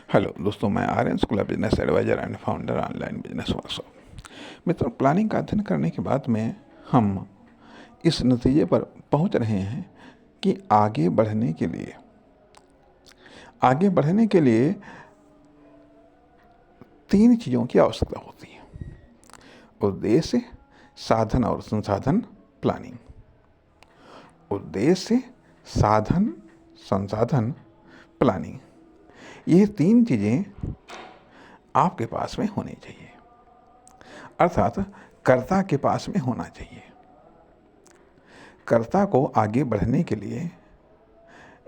Hello दोस्तों, मैं Aryan school of business advisor and founder online business workshop. मित्रों, planning का अध्ययन करने के बाद में हम इस नतीजे पर पहुंच रहे हैं कि आगे बढ़ने के लिए तीन चीज़ों की आवश्यकता होती है: उद्देश्य, साधन और संसाधन। प्लानिंग, उद्देश्य, साधन, संसाधन, प्लानिंग। ये तीन चीज़ें आपके पास में होनी चाहिए, अर्थात कर्ता के पास में होना चाहिए। कर्ता को आगे बढ़ने के लिए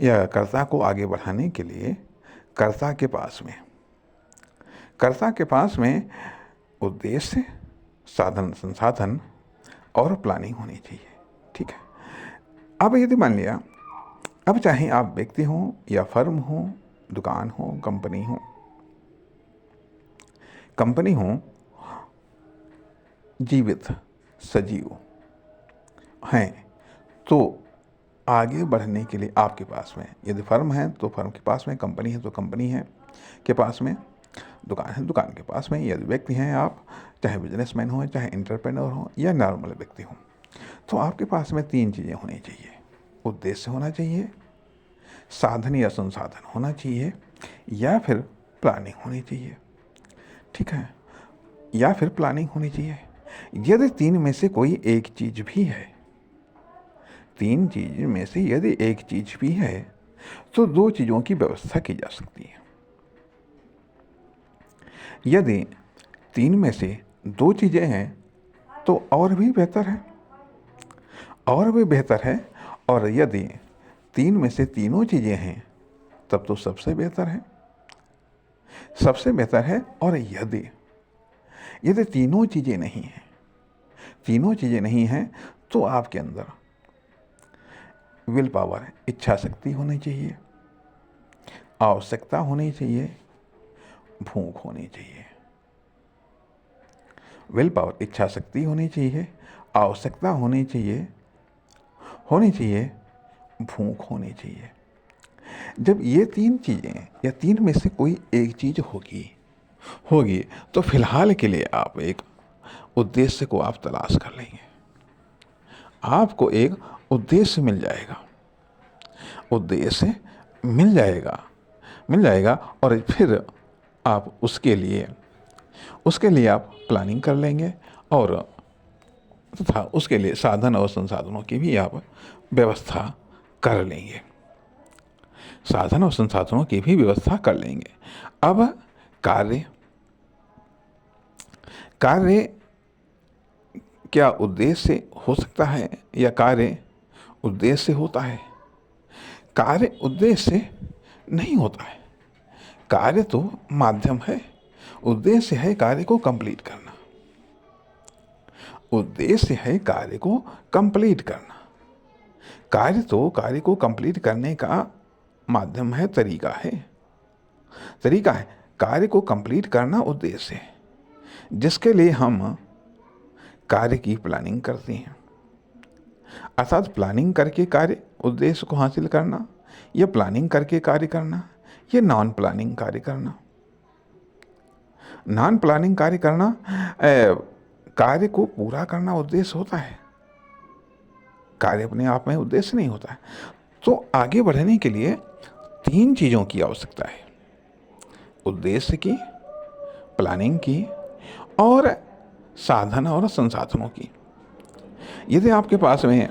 या कर्ता को आगे बढ़ाने के लिए कर्ता के पास में उद्देश्य, साधन, संसाधन और प्लानिंग होनी चाहिए। ठीक है। अब यदि मान लिया, अब चाहे आप व्यक्ति हों या फर्म हो, दुकान हो, कंपनी हो, जीवित सजीव हैं, तो आगे बढ़ने के लिए आपके पास में, यदि फर्म है तो फर्म के पास में, कंपनी है तो कंपनी है के पास में, दुकान है दुकान के पास में, यदि व्यक्ति हैं आप, चाहे बिजनेसमैन हो, चाहे एंटरप्रेन्योर हो या नॉर्मल व्यक्ति हो, तो आपके पास में तीन चीज़ें होनी चाहिए: उद्देश्य होना चाहिए, साधन या संसाधन होना चाहिए, या फिर प्लानिंग होनी चाहिए। ठीक है, या फिर प्लानिंग होनी चाहिए। यदि तीन में से कोई एक चीज़ भी है, तीन चीज में से यदि एक चीज भी है, तो दो चीज़ों की व्यवस्था की जा सकती है। यदि तीन में से दो चीज़ें हैं तो और भी बेहतर है, और यदि तीन में से तीनों चीज़ें हैं तब तो सबसे बेहतर है। और यदि तीनों चीज़ें नहीं हैं तो आपके अंदर विल पावर, इच्छा शक्ति होनी चाहिए, आवश्यकता होनी चाहिए, भूख होनी चाहिए। विल पावर, इच्छा शक्ति होनी चाहिए, आवश्यकता होनी चाहिए, भूख होनी चाहिए। जब ये तीन चीज़ें या तीन में से कोई एक चीज़ होगी तो फिलहाल के लिए आप एक उद्देश्य को आप तलाश कर लेंगे। आपको एक उद्देश्य मिल जाएगा और फिर आप उसके लिए आप प्लानिंग कर लेंगे, और तथा उसके लिए साधन और संसाधनों की भी आप व्यवस्था कर लेंगे। अब कार्य क्या उद्देश्य हो सकता है या कार्य उद्देश्य होता है? कार्य उद्देश्य नहीं होता है। कार्य तो माध्यम है, उद्देश्य है कार्य को कंप्लीट करना। कार्य को कंप्लीट करने का माध्यम है, तरीका है। कार्य को कंप्लीट करना उद्देश्य है, जिसके लिए हम कार्य की प्लानिंग करते हैं। अर्थात प्लानिंग करके कार्य उद्देश्य को हासिल करना, या प्लानिंग करके कार्य करना, या नॉन प्लानिंग कार्य करना। कार्य को पूरा करना उद्देश्य होता है, कार्य अपने आप में उद्देश्य नहीं होता है। तो आगे बढ़ने के लिए तीन चीज़ों की आवश्यकता है: उद्देश्य की, प्लानिंग की, और साधन और संसाधनों की। यदि आपके पास में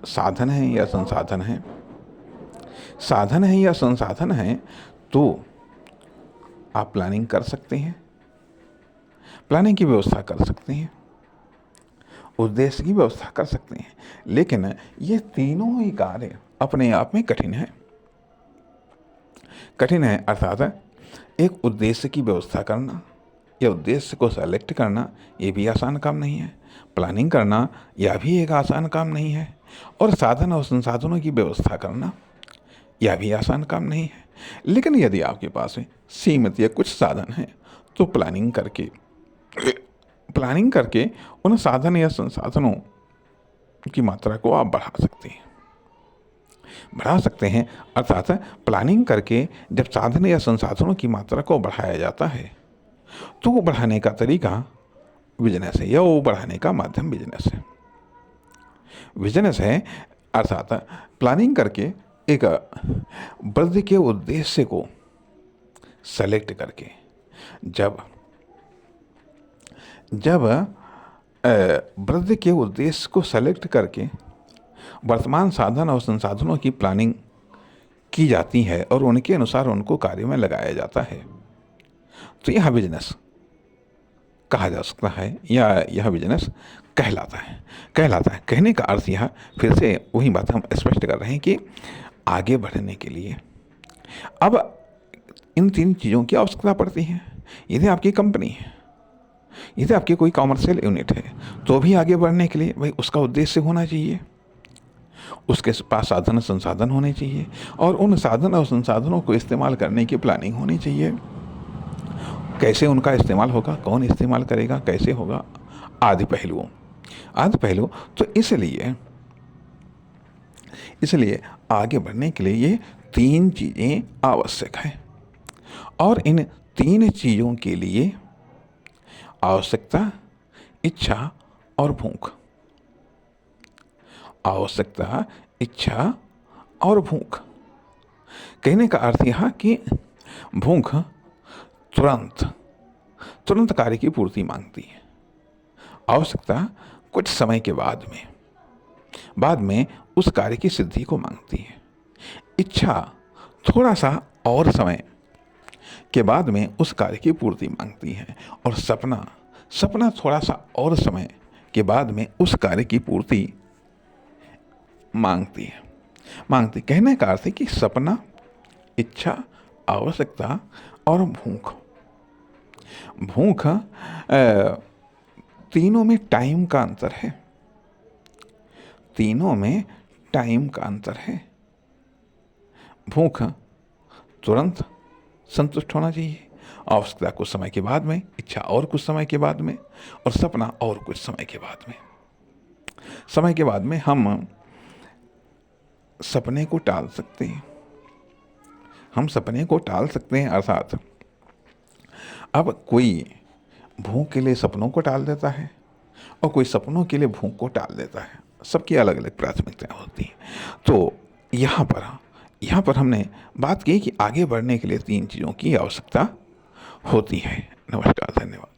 साधन है या संसाधन है तो आप प्लानिंग कर सकते हैं, प्लानिंग की व्यवस्था कर सकते हैं, उद्देश्य की व्यवस्था कर सकते हैं। लेकिन ये तीनों ही कार्य अपने आप में कठिन है। अर्थात एक उद्देश्य की व्यवस्था करना या उद्देश्य को सेलेक्ट करना, ये भी आसान काम नहीं है। प्लानिंग करना, यह भी एक आसान काम नहीं है। और साधन और संसाधनों की व्यवस्था करना, यह भी आसान काम नहीं है। लेकिन यदि आपके पास में सीमित या कुछ साधन हैं तो प्लानिंग करके उन साधन या संसाधनों की मात्रा को आप बढ़ा सकते हैं। बढ़ा सकते हैं, अर्थात प्लानिंग करके जब साधन या संसाधनों की मात्रा को बढ़ाया जाता है तो वो बढ़ाने का तरीका बिजनेस है, या वो बढ़ाने का माध्यम बिजनेस है। बिजनेस है अर्थात प्लानिंग करके एक वृद्धि के उद्देश्य को सेलेक्ट करके जब जब वृद्धि के उद्देश्य को सेलेक्ट करके वर्तमान साधन और संसाधनों की प्लानिंग की जाती है और उनके अनुसार उनको कार्य में लगाया जाता है, तो यह बिजनेस कहा जा सकता है, या यह बिजनेस कहलाता है। कहने का अर्थ यह, फिर से वही बात हम स्पष्ट कर रहे हैं कि आगे बढ़ने के लिए अब इन 3 चीज़ों की आवश्यकता पड़ती है। यदि आपकी कंपनी है, यदि आपकी कोई कॉमर्शियल यूनिट है, तो भी आगे बढ़ने के लिए भाई उसका उद्देश्य होना चाहिए, उसके पास साधन संसाधन होने चाहिए, और उन साधन और संसाधनों को इस्तेमाल करने की प्लानिंग होनी चाहिए। कैसे उनका इस्तेमाल होगा, कौन इस्तेमाल करेगा, कैसे होगा, आदि पहलू। तो इसलिए आगे बढ़ने के लिए ये 3 चीज़ें आवश्यक हैं, और इन 3 चीज़ों के लिए आवश्यकता, इच्छा और भूख। आवश्यकता, इच्छा और भूख। कहने का अर्थ यह कि भूख तुरंत कार्य की पूर्ति मांगती है। आवश्यकता कुछ समय के बाद में उस कार्य की सिद्धि को मांगती है। इच्छा थोड़ा सा और समय के बाद में उस कार्य की पूर्ति मांगती है, और सपना थोड़ा सा और समय के बाद में उस कार्य की पूर्ति मांगती है। कहने का अर्थ है कि सपना, इच्छा, आवश्यकता और भूख तीनों में टाइम का अंतर है। भूख तुरंत संतुष्ट होना चाहिए, आवश्यकता कुछ समय के बाद में, इच्छा और कुछ समय के बाद में, और सपना और कुछ समय के बाद में। हम सपने को टाल सकते हैं, अर्थात अब कोई भूख के लिए सपनों को टाल देता है और कोई सपनों के लिए भूख को टाल देता है। सबकी अलग अलग प्राथमिकताएं होती हैं। तो यहाँ पर हमने बात की कि आगे बढ़ने के लिए 3 चीज़ों की आवश्यकता होती है। नमस्कार, धन्यवाद।